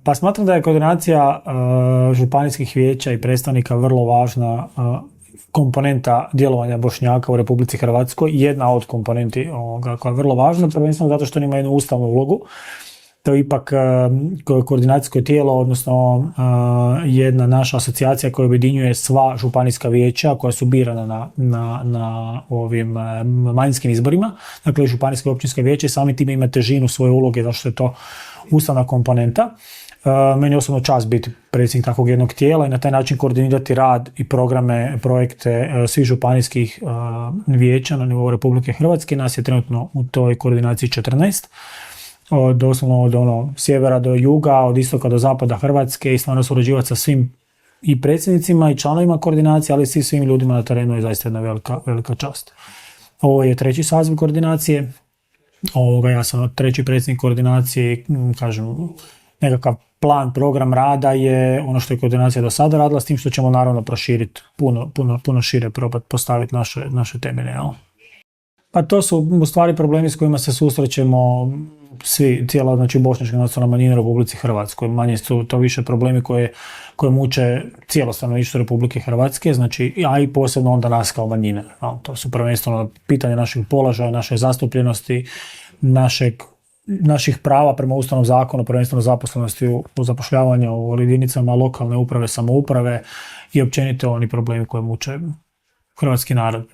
Pa smatram da je koordinacija županijskih vijeća i predstavnika vrlo važna komponenta djelovanja Bošnjaka u Republici Hrvatskoj, jedna od komponenti koja je vrlo važna, prvenstveno zato što ima jednu ustavnu ulogu. To je ipak koordinacijsko tijelo, odnosno jedna naša asocijacija koja objedinjuje sva županijska vijeća koja su birana na ovim manjinskim izborima. Dakle, županijske i općinske vijeće sami time ima težinu svoje uloge, zato što je to ustavna komponenta. Meni je osobno čast biti predsjednik takvog jednog tijela i na taj način koordinirati rad i programe, projekte svih županijskih vijeća na nivou Republike Hrvatske. Nas je trenutno u toj koordinaciji 14. Doslovno od sjevera do juga, od istoka do zapada Hrvatske i stvarno surađivati sa svim i predsjednicima i članovima koordinacije, ali i svim ljudima na terenu je zaista jedna velika čast. Ovo je 3. saziv koordinacije. Ja sam 3. predsjednik koordinacije, kažem, nekakav plan, program rada je ono što je koordinacija do sada radila, s tim što ćemo naravno proširiti puno šire, probati postaviti naše temelje. Pa to su u stvari problemi s kojima se susrećemo cijela, znači bošnjačka nacionalna manjina u Republici Hrvatskoj. Manje su to više problemi koje muče cijelo stanovništvo Republike Hrvatske, znači, a i posebno onda nas kao manjine. To su prvenstveno pitanje našeg položaja, naše zastupljenosti, naših prava prema Ustavnom zakonu, prvenstveno zaposlenosti u zapošljavanju u jedinicama lokalne uprave, samouprave i općenito oni problemi koje muče hrvatski narod.